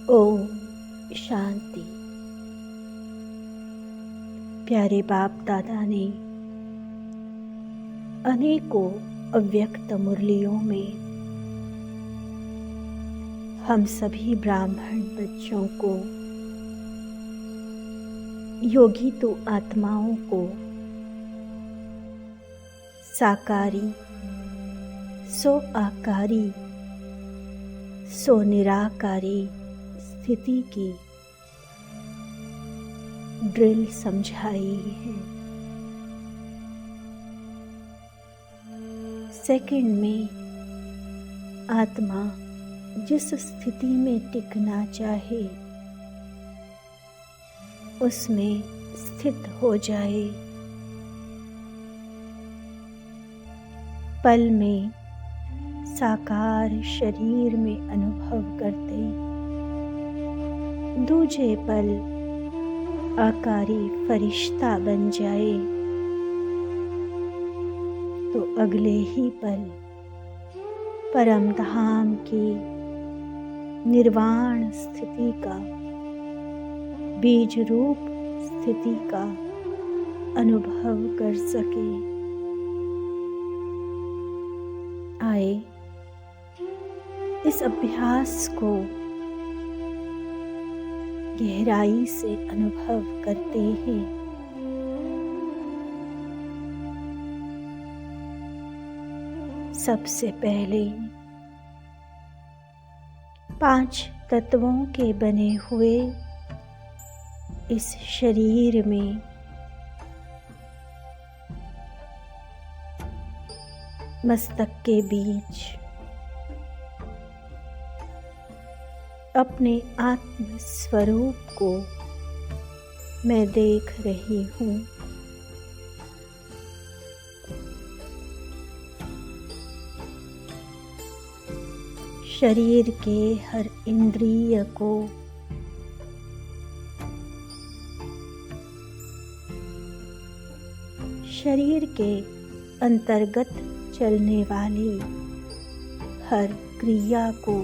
ओम शांति। प्यारे बाप दादा ने अनेकों अव्यक्त मुरलियों में हम सभी ब्राह्मण बच्चों को, योगी तो आत्माओं को साकारी, सो आकारी, सो निराकारी स्थिति की ड्रिल समझाई है। सेकंड में आत्मा जिस स्थिति में टिकना चाहे उसमें स्थित हो जाए। पल में साकार शरीर में अनुभव करते, दूजे पल आकारी फरिश्ता बन जाए तो अगले ही पल परम धाम की निर्वाण स्थिति का, बीज रूप स्थिति का अनुभव कर सके। आए इस अभ्यास को गहराई से अनुभव करते हैं। सबसे पहले 5 तत्वों के बने हुए इस शरीर में मस्तक के बीच अपने आत्म स्वरूप को मैं देख रही हूँ। शरीर के हर इंद्रिय को शरीर के अंतर्गत चलने वाली हर क्रिया को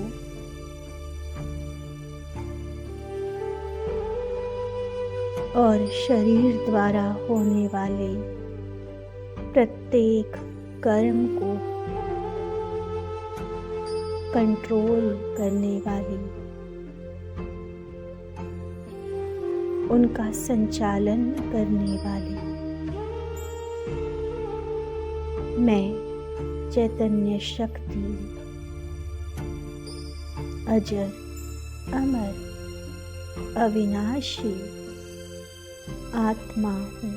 और शरीर द्वारा होने वाले प्रत्येक कर्म को कंट्रोल करने वाली, उनका संचालन करने वाली मैं चैतन्य शक्ति अजर अमर अविनाशी आत्मा हूँ।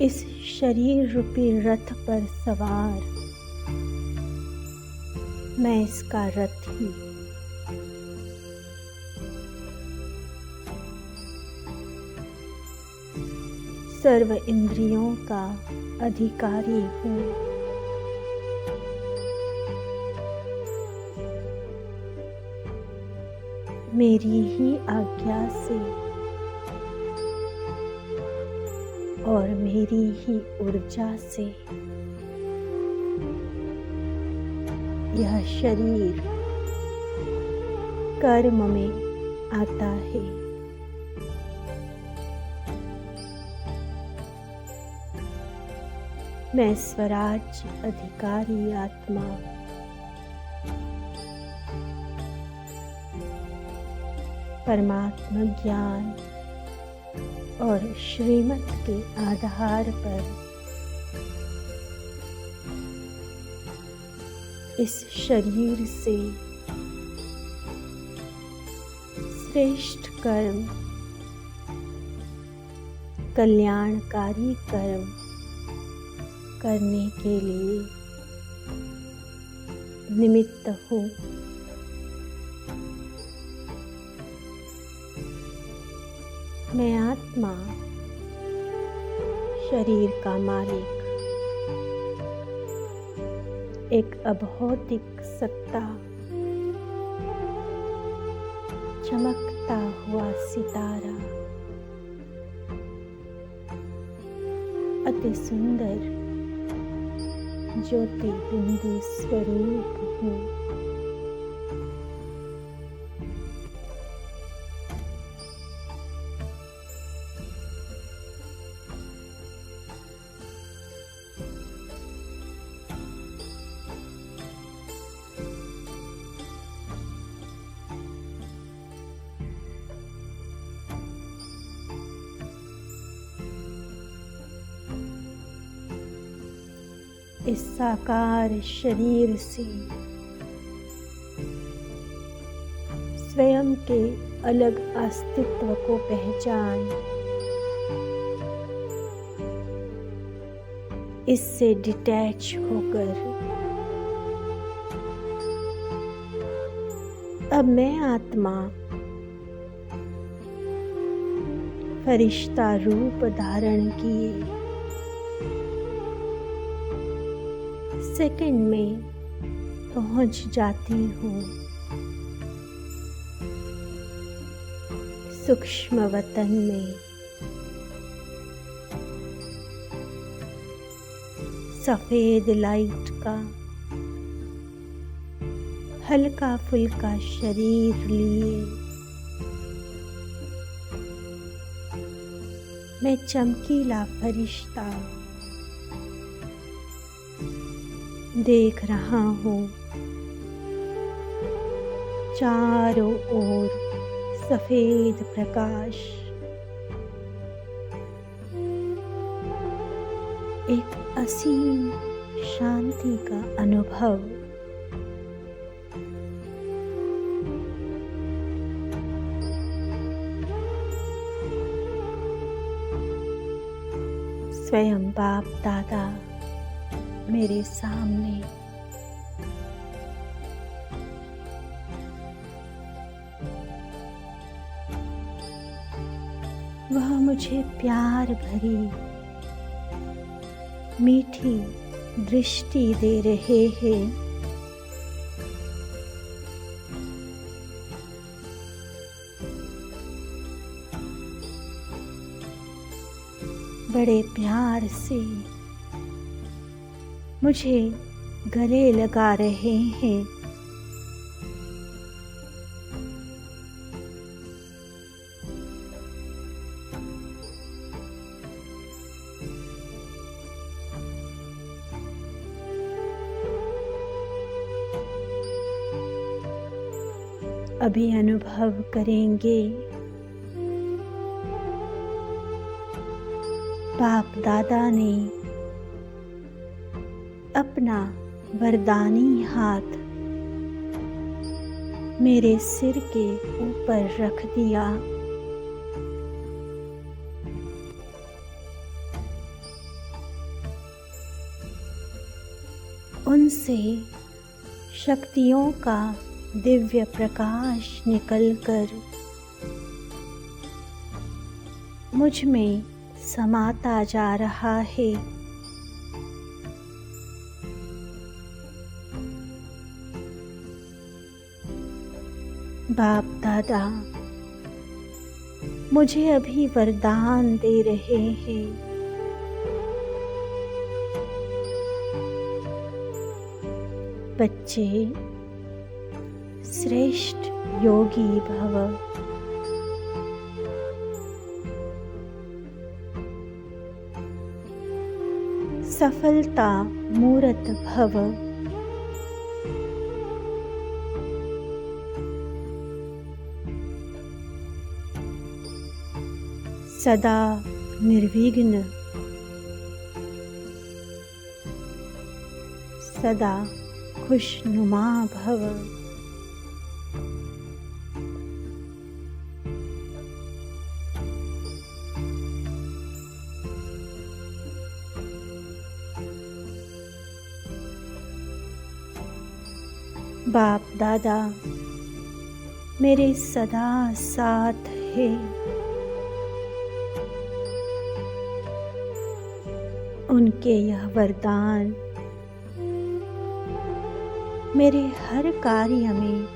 इस शरीर रूपी रथ पर सवार मैं इसका रथी, सर्व इंद्रियों का अधिकारी हूँ। मेरी ही आज्ञा से और मेरी ही ऊर्जा से यह शरीर कर्म में आता है। मैं स्वराज अधिकारी आत्मा परमात्मा ज्ञान और श्रीमत के आधार पर इस शरीर से श्रेष्ठ कर्म, कल्याणकारी कर्म करने के लिए निमित्त हूँ। मैं आत्मा शरीर का मालिक, एक अभौतिक सत्ता, चमकता हुआ सितारा, अति सुंदर ज्योति बिंदु स्वरूप हूँ। इस साकार शरीर से स्वयं के अलग अस्तित्व को पहचान, इससे डिटैच होकर अब मैं आत्मा फरिश्ता रूप धारण किए सेकंड में पहुंच जाती हूँ सूक्ष्म वतन में। सफेद लाइट का हल्का फुल्का शरीर लिए मैं चमकीला फरिश्ता देख रहा हूँ। चारों ओर सफेद प्रकाश, एक असीम शांति का अनुभव। स्वयं बाप दादा मेरे सामने। वह मुझे प्यार भरी मीठी दृष्टि दे रहे हैं। बड़े प्यार से मुझे गले लगा रहे हैं। अभी अनुभव करेंगे बाप दादा ने अपना वरदानी हाथ मेरे सिर के ऊपर रख दिया। उनसे शक्तियों का दिव्य प्रकाश निकलकर मुझ में समाता जा रहा है। बाप दादा मुझे अभी वरदान दे रहे हैं। बच्चे श्रेष्ठ योगी भव। सफलता मूरत भव। सदा निर्विघ्न, सदा खुशनुमा भव। बाप दादा मेरे सदा साथ है। उनके यह वरदान मेरे हर कार्य में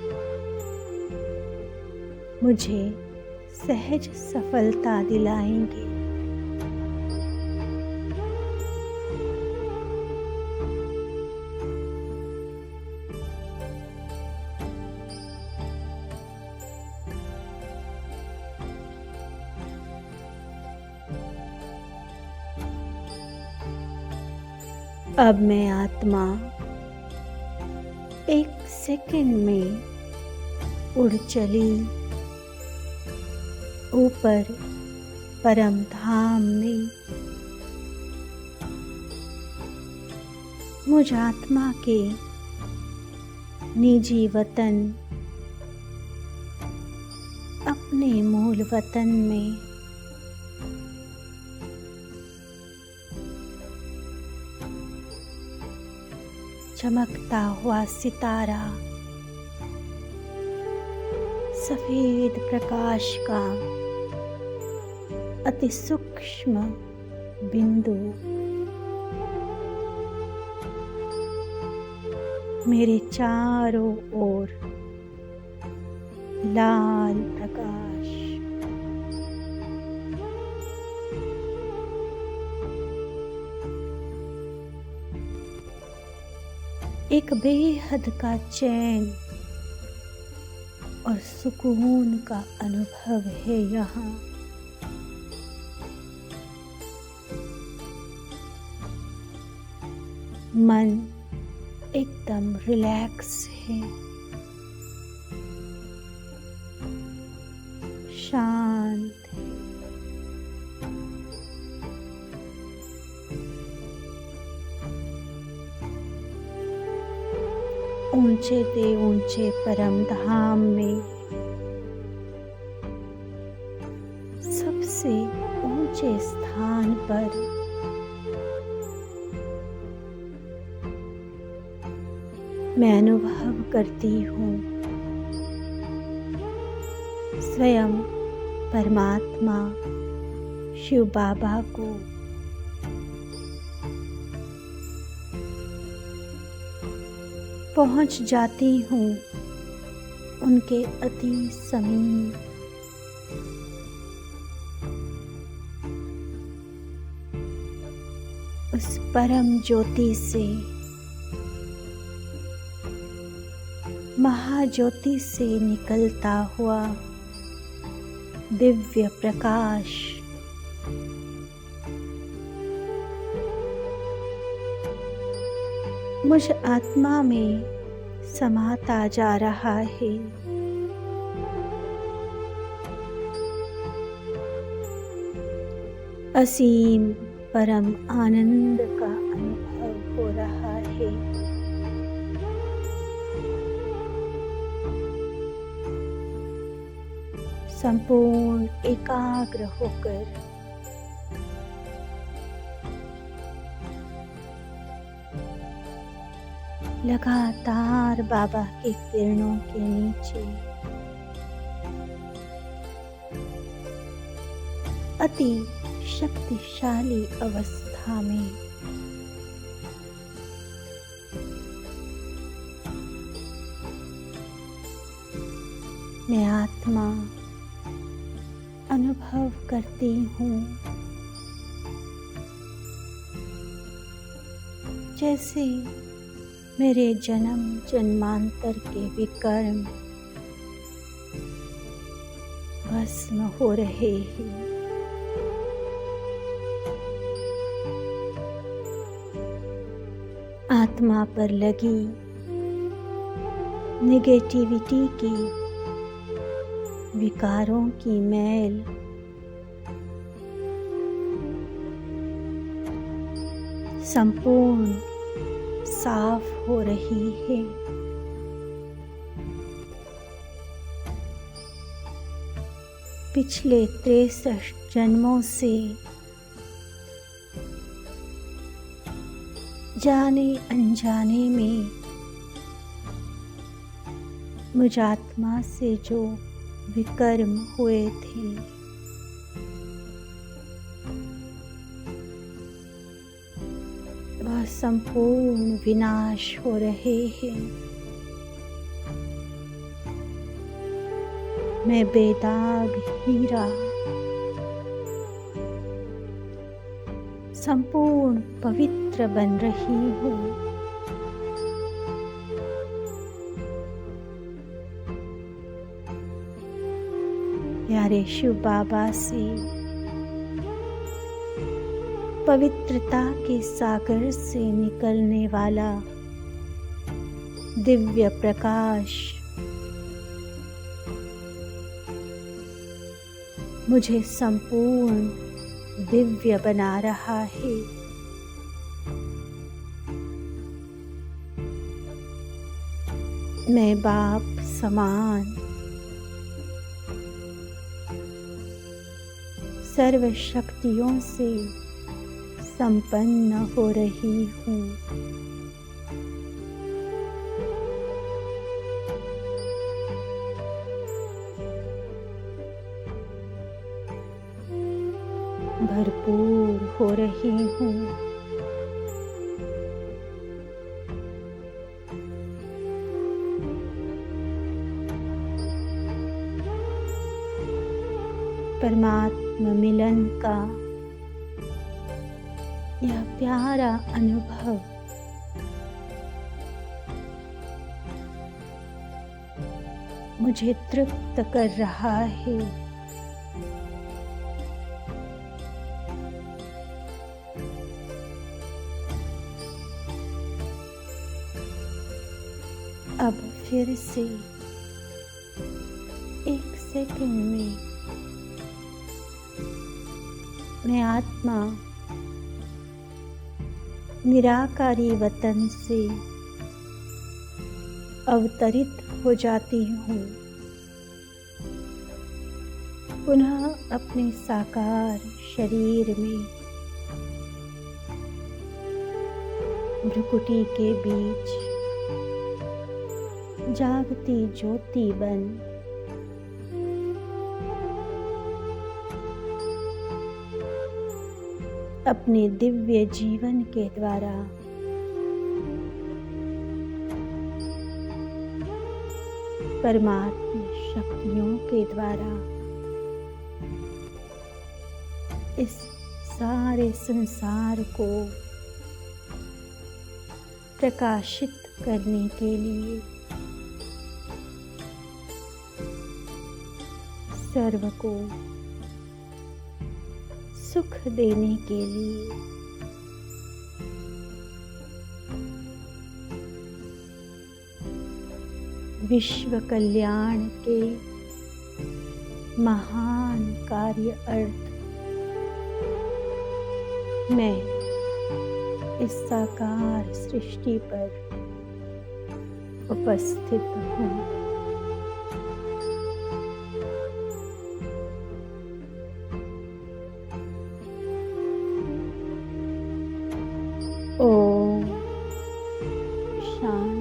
मुझे सहज सफलता दिलाएंगे। अब मैं आत्मा एक सेकंड में उड़ चली ऊपर परम धाम में। मुझ आत्मा के निजी वतन, अपने मूल वतन में चमकता हुआ सितारा, सफेद प्रकाश का अति सूक्ष्म बिंदु मेरे चारों ओर लाल प्रकाश। एक बेहद का चैन और सुकून का अनुभव है यहाँ। मन एकदम रिलैक्स है, शांत है। ऊंचे से ऊंचे परम धाम में सबसे ऊंचे स्थान पर मैं अनुभव करती हूँ स्वयं परमात्मा शिव बाबा को। पहुँच जाती हूँ उनके अति समीप। उस परम ज्योति से, महाज्योति से निकलता हुआ दिव्य प्रकाश मुझ आत्मा में समाता जा रहा है। असीम परम आनंद का अनुभव हो रहा है। संपूर्ण एकाग्र होकर लगातार बाबा के किरणों के नीचे अति शक्तिशाली अवस्था में मैं आत्मा अनुभव करती हूँ जैसे मेरे जन्म जन्मांतर के विकर्म भस्म हो रहे हैं। आत्मा पर लगी नेगेटिविटी की, विकारों की मैल संपूर्ण साफ हो रही है। पिछले 63 जन्मों से जाने अनजाने में मुझ आत्मा से जो विकर्म हुए थे, वह संपूर्ण विनाश हो रहे हैं। मैं बेदाग हीरा संपूर्ण पवित्र बन रही हूँ। प्यारे शिव बाबा से पवित्रता के सागर से निकलने वाला दिव्य प्रकाश मुझे संपूर्ण दिव्य बना रहा है। मैं बाप समान सर्व शक्तियों से संपन्न हो रही हूँ। भरपूर हो रही हूँ। परमात्मा मिलन का यह प्यारा अनुभव मुझे तृप्त कर रहा है। अब फिर से एक सेकंड में मैं आत्मा निराकारी वतन से अवतरित हो जाती हूँ। पुनः अपने साकार शरीर में भ्रुकुटी के बीच जागती ज्योति बन अपने दिव्य जीवन के द्वारा परमात्मा शक्तियों के द्वारा इस सारे संसार को प्रकाशित करने के लिए सर्व को सुख देने के लिए विश्व कल्याण के महान कार्य अर्थ मैं इस साकार सृष्टि पर उपस्थित हूँ। ओम शांति।